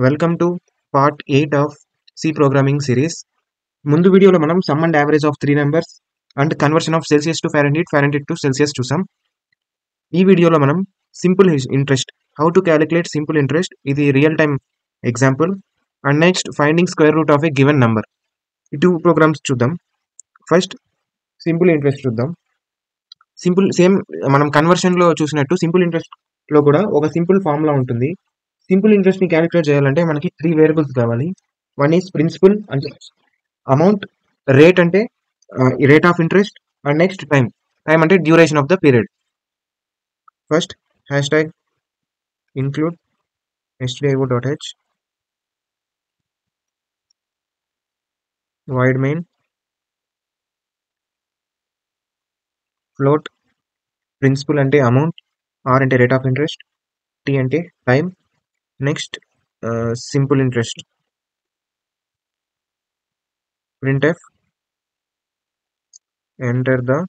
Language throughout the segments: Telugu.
Welcome to part 8 of C programming series. ముందు వీడియోలో మనం sum and average of 3 numbers and conversion of celsius to fahrenheit, fahrenheit to celsius చూసాం. ఈ వీడియోలో మనం simple interest, how to calculate simple interest, ఇది real time example. And next finding square root of a given number. ఈ 2 ప్రోగ్రామ్స్ చూద్దాం. ఫస్ట్ సింపుల్ ఇంట్రెస్ట్ చూద్దాం. సేమ్ మనం కన్వర్షన్లో చూసినట్టు సింపుల్ ఇంట్రెస్ట్లో కూడా ఒక సింపుల్ ఫార్ములా ఉంటుంది. సింపుల్ ఇంట్రెస్ట్ ని క్యాలిక్యులేట్ చేయాలంటే మనకి 3 వేరియబుల్స్ కావాలి. వన్ ఈజ్ ప్రిన్సిపల్ అంటే అమౌంట్, రేట్ అంటే rate of interest, and next time అంటే duration of the period. First hash tag include stdio.h void main float principal అంటే అమౌంట్, ఆర్ అంటే రేట్ ఆఫ్ ఇంట్రెస్ట్, టీ అంటే time, next simple interest. printf enter the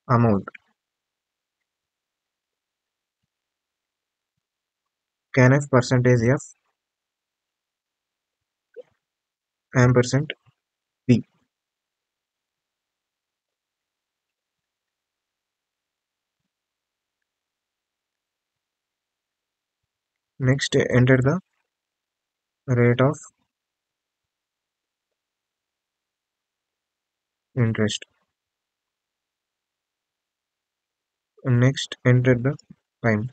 amount, scanf percentage f ampersand p. Next enter the rate of interest. Next enter the time.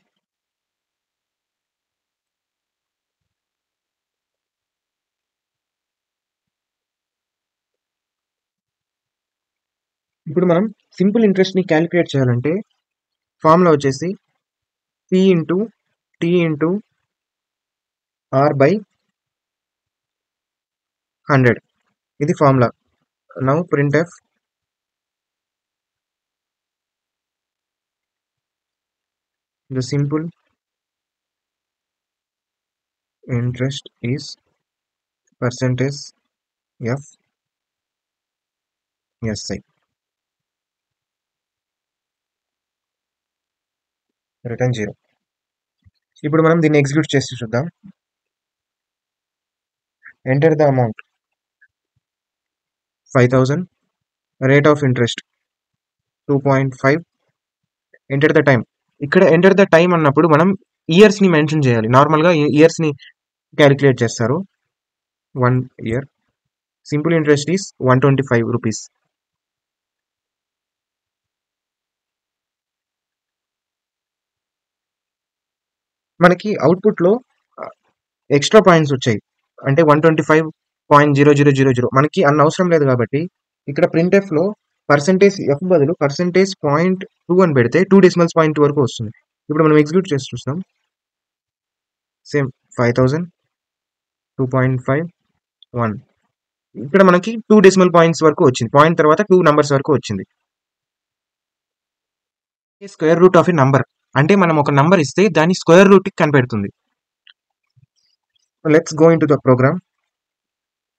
ఇప్పుడు మనం సింపుల్ ఇంట్రెస్ట్ ని క్యాలిక్యులేట్ చేయాలంటే ఫార్ములా వచ్చేసి p into t into r by 100. ఇది formula. Now printf the simple interest is percentage f si. Return 0. ఇప్పుడు మనం దీన్ని ఎగ్జిక్యూట్ చేసి చూద్దాం. Enter the amount 5000, rate of interest 2.5, enter the time. ఇక్కడ ఎంటర్ ద టైం అన్నప్పుడు మనం ఇయర్స్ ని మెన్షన్ చేయాలి. నార్మల్గా ఇయర్స్ ని క్యాలిక్యులేట్ చేస్తారు. 1 year. Simple interest is 125 rupees. మనకి అవుట్పుట్లో ఎక్స్ట్రా పాయింట్స్ వచ్చాయి. అంటే 125.0000. మనకి అన్న అవసరం లేదు కాబట్టి ఇక్కడ ప్రింట్ఎఫ్ లో పర్సెంటేజ్ ఎఫ్ బదులు పర్సెంటేజ్ .2 అని పెడితే 2 డెసిమల్స్ .2 వరకు వస్తుంది. ఇప్పుడు మనం ఎగ్జిక్యూట్ చేసి చూస్తాం. సేమ్ 5000, 2.5, 1. ఇక్కడ మనకి 2 డెసిమల్ పాయింట్స్ వరకు వచ్చింది. పాయింట్ తర్వాత 2 నంబర్స్ వరకు వచ్చింది. Square root of a number అంటే మనం ఒక నంబర్ ఇస్తే దాని స్క్వేర్ రూట్ కి కనిపెడుతుంది. Let's go into the program.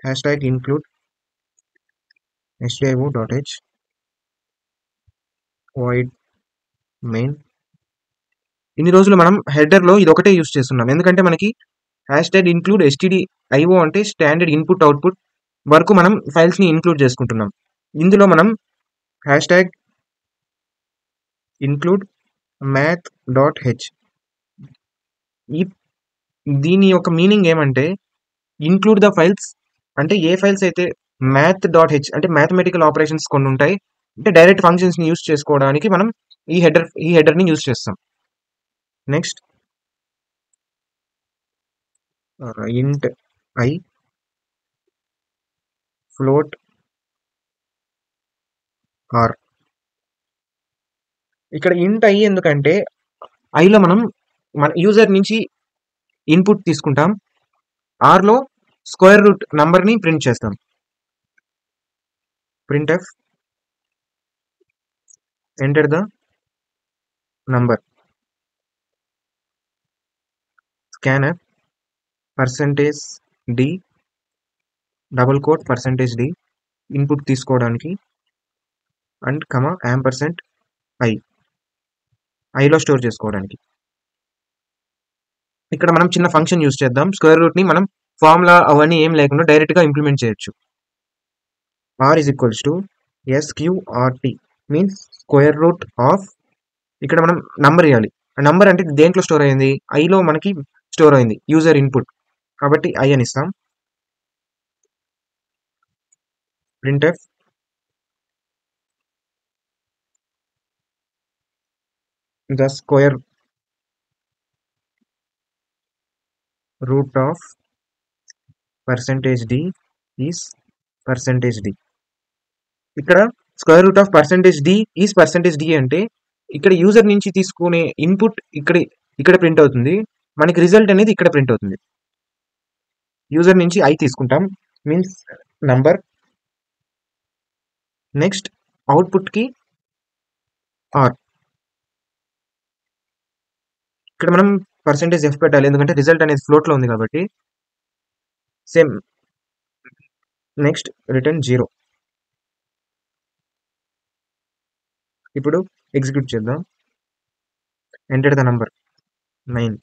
Hash tag include stdio.h void main. ఇన్ని రోజులు మనం హెడర్ లో ఇది ఒకటే యూస్ చేస్తున్నాం. ఎందుకంటే మనకి హ్యాష్ ట్యాగ్ include stdio అంటే స్టాండర్డ్ ఇన్పుట్ అవుట్పుట్ వరకు మనం ఫైల్స్ ని ఇన్క్లూడ్ చేసుకుంటున్నాం. ఇందులో మనం హ్యాష్ ట్యాగ్ include math.h, దీని యొక్క మీనింగ్ ఏమంటే ఇన్క్లూడ్ ద ఫైల్స్ అంటే ఏ ఫైల్స్ అయితే math.h అంటే మ్యాథమెటికల్ ఆపరేషన్స్ కొన్ని ఉంటాయి, అంటే డైరెక్ట్ ఫంక్షన్స్ ని యూస్ చేసుకోవడానికి మనం ఈ హెడర్ ని యూస్ చేస్తాం. Next int I float r. ఇక్కడ int I ఎందుకంటే ఐలో మనం మన యూజర్ నుంచి ఇన్పుట్ తీసుకుంటాం, r లో స్క్వేర్ రూట్ నంబర్ ని ప్రింట్ చేస్తాం. printf enter the number, scanf percentage d double quote percentage d input తీసుకోవడానికి అండ్ కమా యాంపర్సెంట్ ఐలో స్టోర్ చేసుకోవడానికి. ఇక్కడ మనం చిన్న ఫంక్షన్ యూస్ చేద్దాం. స్క్వేర్ రూట్ ని మనం ఫార్ములా అవన్నీ ఏం లేకుండా డైరెక్ట్ గా ఇంప్లిమెంట్ చేయొచ్చు. r is equals to sqrt means square root of, ఇక్కడ మనం నంబర్ ఇవ్వాలి. నంబర్ అంటే దేంట్లో స్టోర్ అయింది, ఐలో మనకి స్టోర్ అయింది యూజర్ ఇన్పుట్ కాబట్టి ఐ అని ఇస్తాం. printf the square root of percentage d is percentage d. ఇక్కడ square root of percentage d is percentage d అంటే ఇక్కడ యూజర్ నుంచి తీసుకునే ఇన్పుట్ ఇక్కడ ప్రింట్ అవుతుంది, మనకి రిజల్ట్ అనేది ఇక్కడ ప్రింట్ అవుతుంది. యూజర్ నుంచి ఐ తీసుకుంటాం మీన్స్ నంబర్, నెక్స్ట్ అవుట్పుట్ కి ఆర్. ఇక్కడ మనం పర్సెంటేజ్ ఎఫ్ పెట్టాలి ఎందుకంటే రిజల్ట్ అనేది ఫ్లోట్ లో ఉంది కాబట్టి. Same next return 0. ఇప్పుడు ఎగ్జిక్యూట్ చేద్దాం. Enter the number 9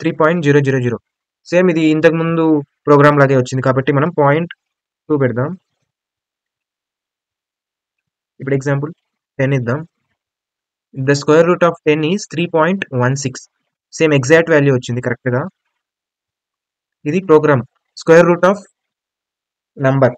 3.000. సేమ్ ఇది ఇంతకు ముందు ప్రోగ్రామ్ లాగే వచ్చింది కాబట్టి మనం 0.2 పెడదాం. ఇప్పుడు ఎగ్జాంపుల్ 10 ఇద్దాం. The square root of 10 is 3.16. Same exact value వచ్చింది కరెక్ట్ గా. ఇది program square root of number